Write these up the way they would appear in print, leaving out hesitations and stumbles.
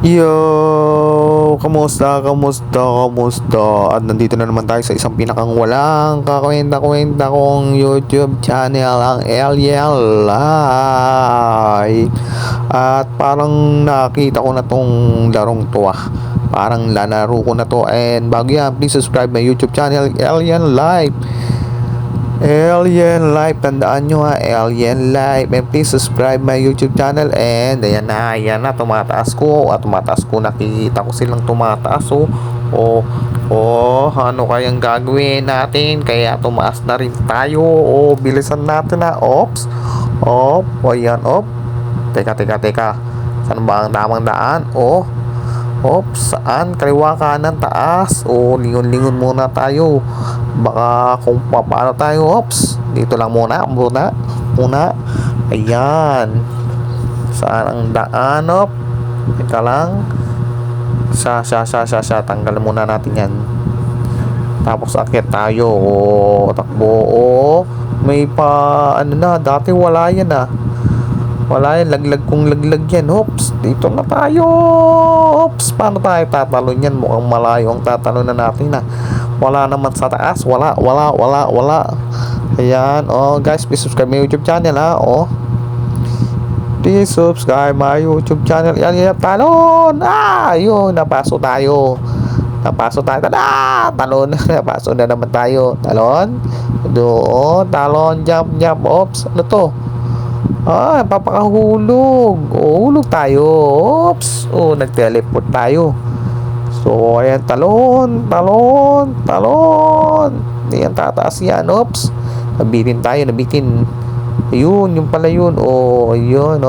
Yo, kamusta, kamusta, kamusta? At nandito na naman tayo sa isang pinakang walang kakwenta-kwenta kong YouTube channel, ang Alien Live. At parang nakita ko na tong larong to Parang lalaro ko na to. And bago yan, please subscribe my YouTube channel, Alien Live. Alien Life, tandaan nyo Alien Life, and please subscribe my YouTube channel. And ayan na, tumataas ko nakikita ko silang tumataas. Ano kayang gagawin natin? Kaya tumaas na rin tayo. Bilisan natin ayan, teka, saan ba ang tamang daan? Saan? Kaliwa, kanan, taas. Lingon-lingon muna tayo. Baka kung paano tayo. Dito lang muna. Ayan. Saan ang daan? Teka lang. Tanggal muna natin yan. Tapos akit tayo. Takbo. May dati wala yan laglag kong laglag yan. Dito na tayo. Paano tayo tatalon yan? Mukhang malayo ang tatalon na natin wala naman sa taas. Wala. Ayan. Guys, please subscribe my YouTube channel please subscribe my YouTube channel. Yan, talon. Yun, napaso tayo. Talon. Napaso na naman tayo. Talon. Doon. Talon. Jump. Ano to? Papakahulog. Hulog tayo. Nag-teleport tayo. So, ayan, talon. Ayan, tataas yan. Nabitin tayo. Ayun, yung pala yun. Ayun,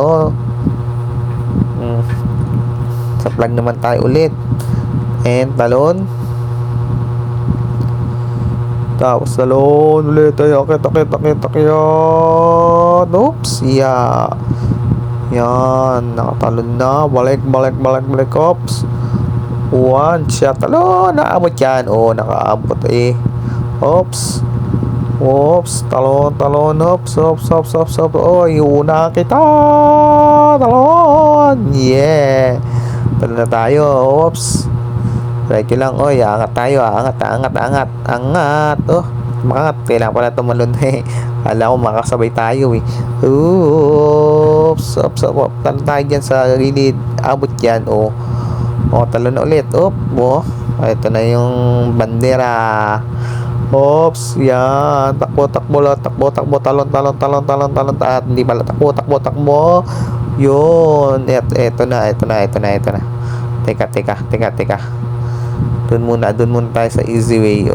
Sa plug naman tayo ulit. And, talon. Tapos talon ulit tayo. Akit. Yan, nakatalon na. Balik. One shot. Talon, naabot yan. Nakaabot talon. Iuna kita. Talon. Yeah. Talon na tayo. Right lang. Angat tayo. Angat. Makangat. Kailangan pala tumalon Kala ko makasabay tayo Talon tayo dyan sa gilid. Abot yan. Talon na ulit. Ito na yung bandera. Yan. Takbo. Talon. At hindi pala takbo. Yun. Ito na. Teka. Doon muna tayo sa easy way.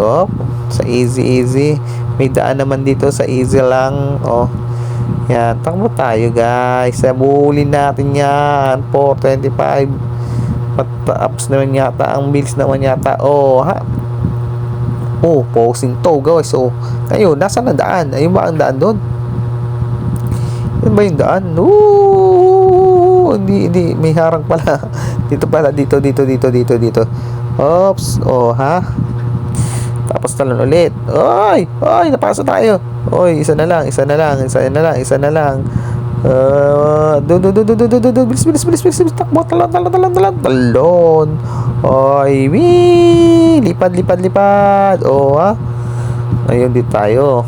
Sa easy. May daan naman dito sa easy lang. Yan. Takbo tayo, guys. Sabulin natin yan. 425. Mataps naman yata. Ang bills naman yata. Posing to, guys. Ayun, nasaan ang daan? Ayun ba ang daan doon? Yun ba yung daan? Hindi. May harang pala. Dito pala. Dito. Tapos talon ulit. Napasa tayo. Isa na lang. Bilis. Takbo, talon. Lipad. Ayun, dito tayo.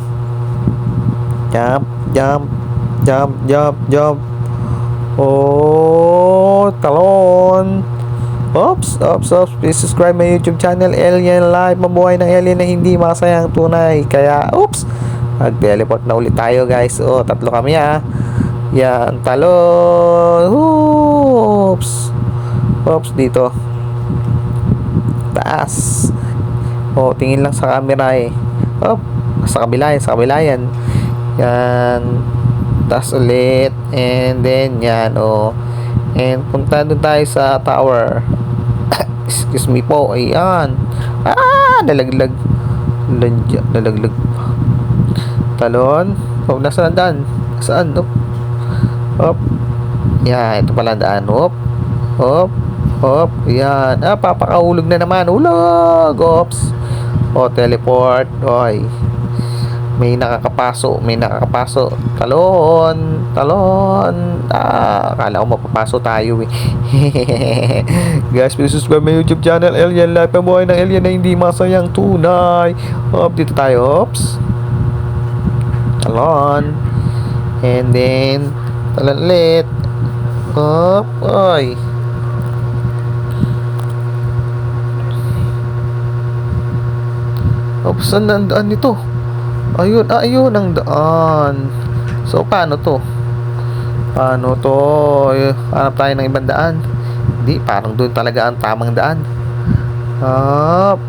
Jump. Talon. Please subscribe my YouTube channel, Alien Life. Mabuhay ng alien na hindi masayang tunay. Kaya, mag-teleport na ulit tayo, guys. Tatlo kami Yan, talon. Dito. Taas. Tingin lang sa camera sa kabila yan. Yan. Taas ulit. And then, yan, And punta doon tayo sa tower. Excuse me po. Ayan. Nalaglag. Talon. Nasaan ang daan? Saan? Yan. Ito pala ang daan. Yan. Papakahulog na naman. Hulog. Teleport. May nakakapaso, may nakakapaso. Talon, talon. Akala ko mapapaso tayo eh. Guys, please subscribe my YouTube channel, Alien Life. Pabuhay ng alien na hindi masayang tunay. Dito tayo. Oops. Talon. And then, talon ulit. Oy. Oops, saan ang daan nito? Ayun, ayun ang daan. So, paano to? Paano to? Hanap tayo ng ibang daan. Hindi, parang doon talaga ang tamang daan.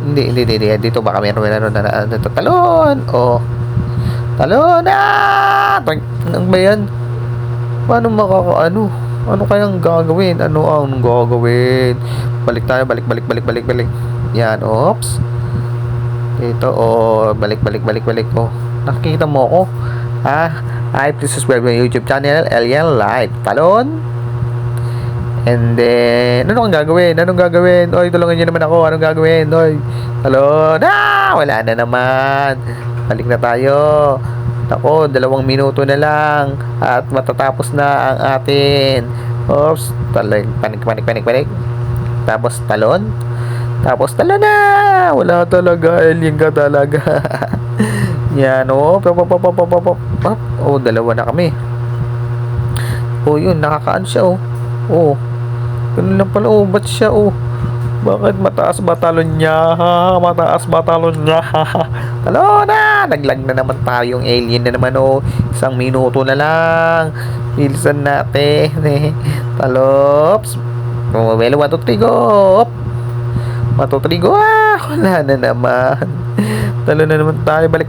Hindi. Dito baka meron na dito. Talon! Talon! Ano ba yan? Paano makakaano? Ano kayang gagawin? Anong gagawin? Balik tayo, balik. Yan, oops. Dito, balik. Nakikita mo ako? Please subscribe my YouTube channel, Alien Life. Talon. And then, anong gagawin? Oy, tulungan niyo naman ako. Anong gagawin? Oy, talon. Wala na naman. Balik na tayo. Ako, 2 minuto na lang at matatapos na ang atin. Oops, panik. Tapos talon na. Wala talaga, alien ka talaga. Yan, dalawa na kami. Yun, nakakaan siya, ganun lang pala, ba't siya, bakit mataas ba talon niya? Talon na! Naglag na naman tayong alien na naman, 1 minuto na lang. Bilisan natin, Talops. Well, 1, 2, 3, go! 1, 2, 3, go! Wala na naman. Talo na naman tayo. Balik.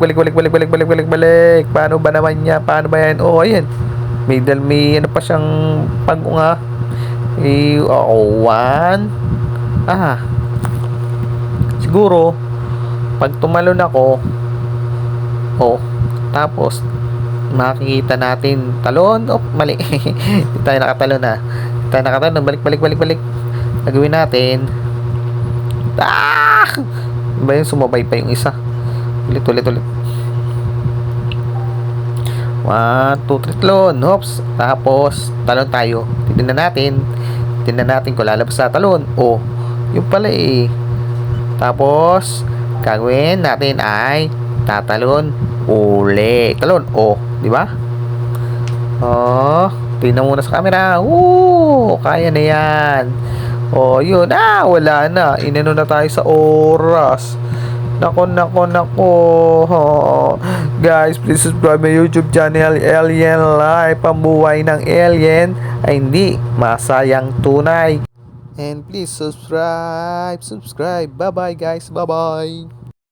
Paano ba naman niya? Paano ba yan? Ayan. May ano pa siyang pag-unga. 1. Siguro, pag tumalon ako, tapos, makikita natin talon. Mali. Hindi tayo nakatalon na. Balik. Gagawin natin. Ba yung sumabay pa yung isa? Ulit. 1, 2, 3, talon. Hops. Tapos, talon tayo. Tignan natin kung lalabas sa talon. Yung pala eh. Tapos, gagawin natin ay tatalon uli. Talon. Di ba? Tingnan muna sa camera. Kaya na yan. Yun. Wala na. Inano na tayo sa oras. Nako. Guys, please subscribe my YouTube channel, Alien Life. Pambuhay ng alien ay hindi masayang tunay. And please subscribe. Bye-bye guys. Bye-bye.